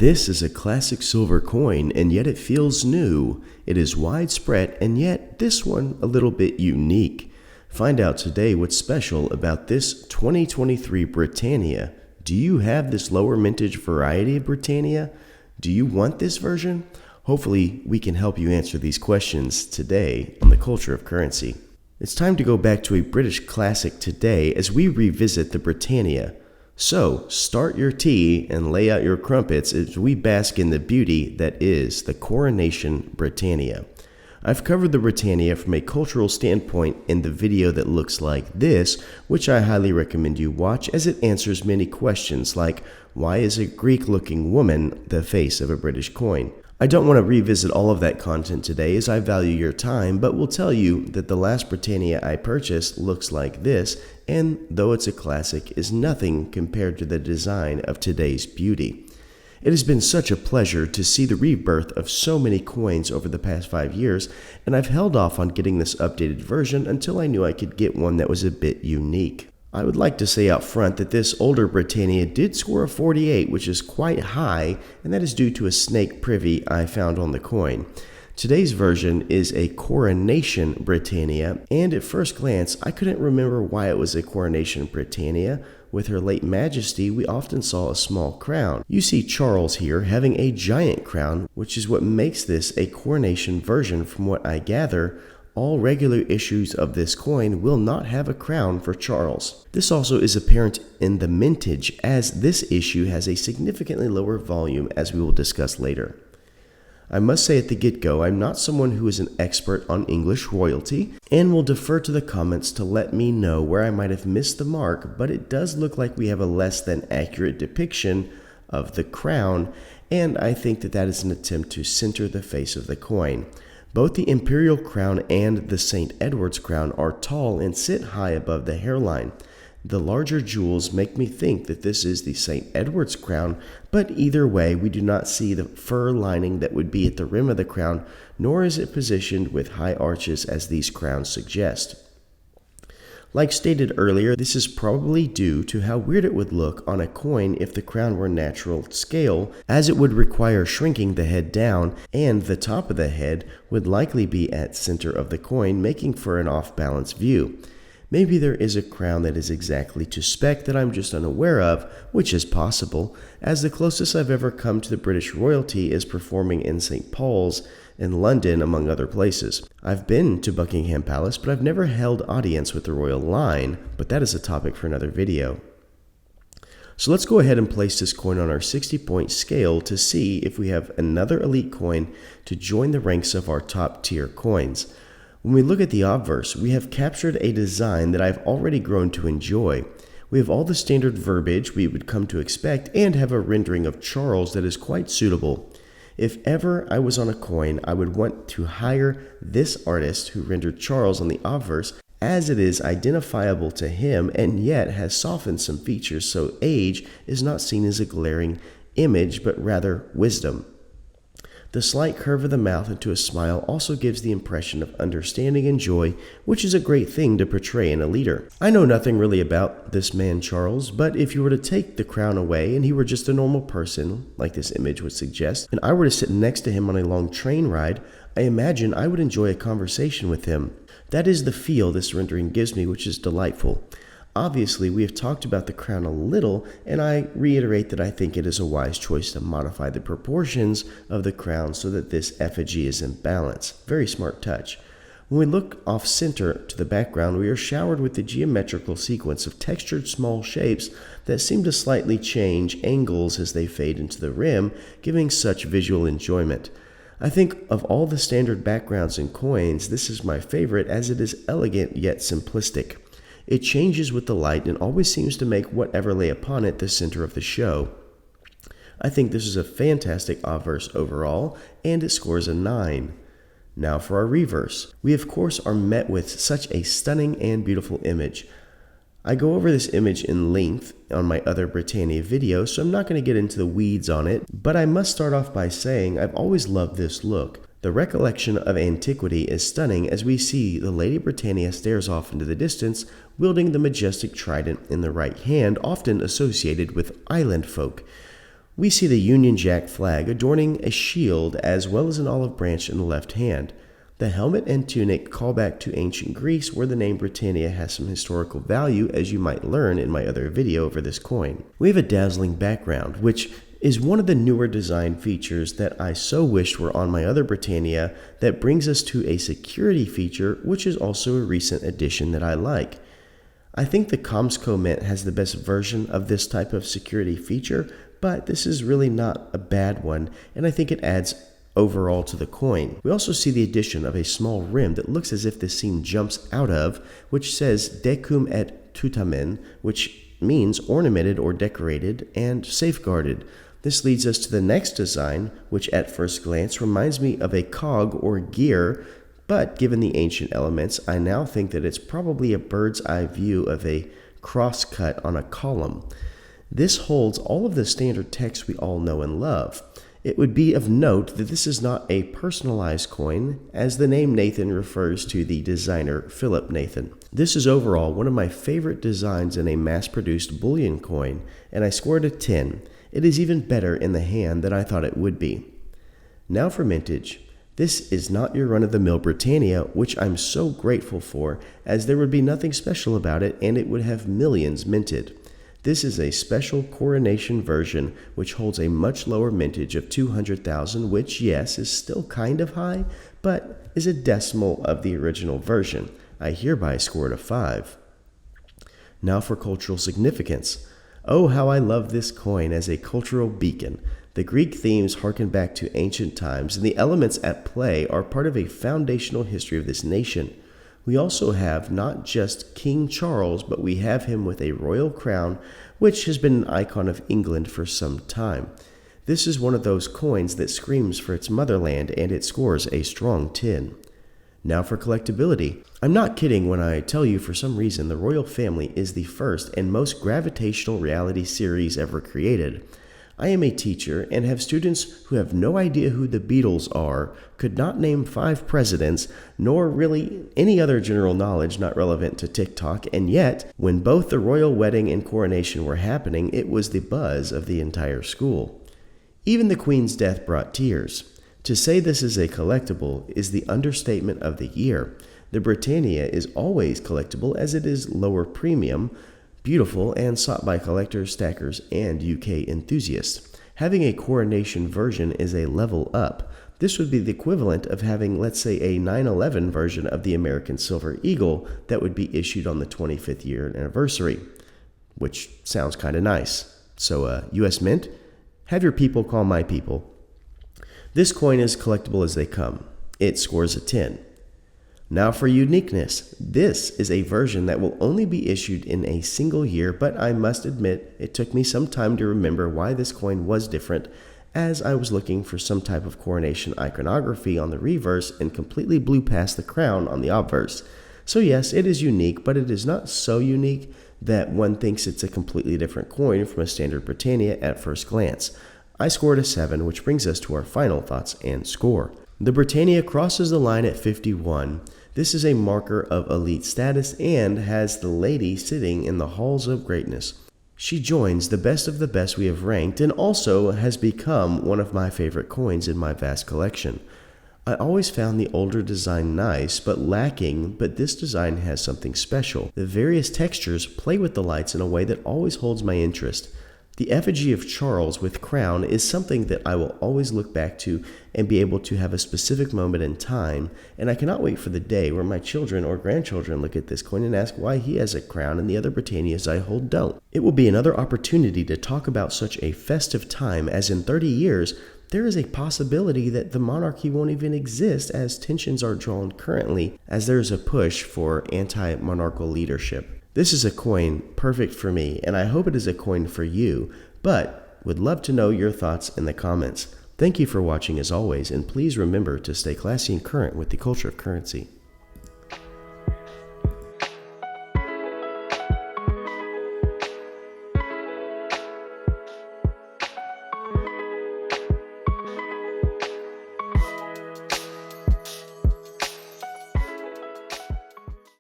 This is a classic silver coin, and yet it feels new. It is widespread, and yet this one a little bit unique. Find out today what's special about this 2023 Britannia. Do you have this lower mintage variety of Britannia? Do you want this version? Hopefully, we can help you answer these questions today on the culture of currency. It's time to go back to a British classic today as we revisit the Britannia. So, start your tea and lay out your crumpets as we bask in the beauty that is the Coronation Britannia. I've covered the Britannia from a cultural standpoint in the video that looks like this, which I highly recommend you watch as it answers many questions like, why is a Greek-looking woman the face of a British coin? I don't want to revisit all of that content today as I value your time, but will tell you that the last Britannia I purchased looks like this, and though it's a classic, is nothing compared to the design of today's beauty. It has been such a pleasure to see the rebirth of so many coins over the past 5 years, and I've held off on getting this updated version until I knew I could get one that was a bit unique. I would like to say out front that this older Britannia did score a 48, which is quite high, and that is due to a snake privy I found on the coin. Today's version is a Coronation Britannia, and at first glance, I couldn't remember why it was a Coronation Britannia. With Her Late Majesty, we often saw a small crown. You see Charles here having a giant crown, which is what makes this a coronation version from what I gather. All regular issues of this coin will not have a crown for Charles. This also is apparent in the mintage, as this issue has a significantly lower volume, as we will discuss later. I must say at the get-go, I'm not someone who is an expert on English royalty, and will defer to the comments to let me know where I might have missed the mark, but it does look like we have a less than accurate depiction of the crown, and I think that is an attempt to center the face of the coin. Both the Imperial crown and the St. Edward's crown are tall and sit high above the hairline. The larger jewels make me think that this is the St. Edward's crown, but either way, we do not see the fur lining that would be at the rim of the crown, nor is it positioned with high arches as these crowns suggest. Like stated earlier, this is probably due to how weird it would look on a coin if the crown were natural scale, as it would require shrinking the head down, and the top of the head would likely be at center of the coin, making for an off-balance view. Maybe there is a crown that is exactly to spec that I'm just unaware of, which is possible, as the closest I've ever come to the British royalty is performing in St. Paul's in London, among other places. I've been to Buckingham Palace, but I've never held audience with the royal line, but that is a topic for another video. So let's go ahead and place this coin on our 60-point scale to see if we have another elite coin to join the ranks of our top tier coins. When we look at the obverse, we have captured a design that I've already grown to enjoy. We have all the standard verbiage we would come to expect and have a rendering of Charles that is quite suitable. If ever I was on a coin, I would want to hire this artist who rendered Charles on the obverse, as it is identifiable to him and yet has softened some features so age is not seen as a glaring image but rather wisdom. The slight curve of the mouth into a smile also gives the impression of understanding and joy, which is a great thing to portray in a leader. I know nothing really about this man Charles, but if you were to take the crown away and he were just a normal person, like this image would suggest, and I were to sit next to him on a long train ride, I imagine I would enjoy a conversation with him. That is the feel this rendering gives me, which is delightful. Obviously, we have talked about the crown a little, and I reiterate that I think it is a wise choice to modify the proportions of the crown so that this effigy is in balance. Very smart touch. When we look off center to the background, we are showered with the geometrical sequence of textured small shapes that seem to slightly change angles as they fade into the rim, giving such visual enjoyment. I think of all the standard backgrounds in coins, this is my favorite as it is elegant yet simplistic. It changes with the light and always seems to make whatever lay upon it the center of the show. I think this is a fantastic obverse overall, and it scores a 9. Now for our reverse. We of course are met with such a stunning and beautiful image. I go over this image in length on my other Britannia video, so I'm not going to get into the weeds on it, but I must start off by saying I've always loved this look. The recollection of antiquity is stunning as we see the Lady Britannia stares off into the distance, wielding the majestic trident in the right hand, often associated with island folk. We see the Union Jack flag adorning a shield as well as an olive branch in the left hand. The helmet and tunic call back to ancient Greece, where the name Britannia has some historical value, as you might learn in my other video over this coin. We have a dazzling background, which is one of the newer design features that I so wished were on my other Britannia. That brings us to a security feature, which is also a recent addition that I like. I think the Comsco Mint has the best version of this type of security feature, but this is really not a bad one, and I think it adds overall to the coin. We also see the addition of a small rim that looks as if the seam jumps out of, which says Decum et Tutamen, which means ornamented or decorated and safeguarded. This leads us to the next design, which at first glance reminds me of a cog or gear, but given the ancient elements, I now think that it's probably a bird's eye view of a cross cut on a column. This holds all of the standard text we all know and love. It would be of note that this is not a personalized coin, as the name Nathan refers to the designer Philip Nathan. This is overall one of my favorite designs in a mass-produced bullion coin, and I scored a 10. It is even better in the hand than I thought it would be. Now for mintage. This is not your run-of-the-mill Britannia, which I'm so grateful for, as there would be nothing special about it and it would have millions minted. This is a special coronation version, which holds a much lower mintage of 200,000, which, yes, is still kind of high, but is a decimal of the original version. I hereby scored a 5. Now for cultural significance. Oh, how I love this coin as a cultural beacon. The Greek themes harken back to ancient times, and the elements at play are part of a foundational history of this nation. We also have not just King Charles, but we have him with a royal crown, which has been an icon of England for some time. This is one of those coins that screams for its motherland, and it scores a strong 10. Now for collectability. I'm not kidding when I tell you for some reason the royal family is the first and most gravitational reality series ever created. I am a teacher and have students who have no idea who the Beatles are, could not name 5 presidents, nor really any other general knowledge not relevant to TikTok, and yet, when both the royal wedding and coronation were happening, it was the buzz of the entire school. Even the Queen's death brought tears. To say this is a collectible is the understatement of the year. The Britannia is always collectible as it is lower premium, beautiful, and sought by collectors, stackers, and UK enthusiasts. Having a coronation version is a level up. This would be the equivalent of having, let's say, a 9/11 version of the American Silver Eagle that would be issued on the 25th year anniversary, which sounds kind of nice. So, US Mint, have your people call my people. This coin is collectible as they come. It scores a 10. Now for uniqueness. This is a version that will only be issued in a single year, but I must admit it took me some time to remember why this coin was different, as I was looking for some type of coronation iconography on the reverse and completely blew past the crown on the obverse. So yes, it is unique, but it is not so unique that one thinks it's a completely different coin from a standard Britannia at first glance. I scored a 7, which brings us to our final thoughts and score. The Britannia crosses the line at 51. This is a marker of elite status and has the lady sitting in the halls of greatness. She joins the best of the best we have ranked and also has become one of my favorite coins in my vast collection. I always found the older design nice but lacking, but this design has something special. The various textures play with the lights in a way that always holds my interest. The effigy of Charles with crown is something that I will always look back to and be able to have a specific moment in time, and I cannot wait for the day where my children or grandchildren look at this coin and ask why he has a crown and the other Britannias I hold don't. It will be another opportunity to talk about such a festive time, as in 30 years, there is a possibility that the monarchy won't even exist, as tensions are drawn currently, as there is a push for anti-monarchical leadership. This is a coin perfect for me, and I hope it is a coin for you, but would love to know your thoughts in the comments. Thank you for watching as always, and please remember to stay classy and current with the culture of currency.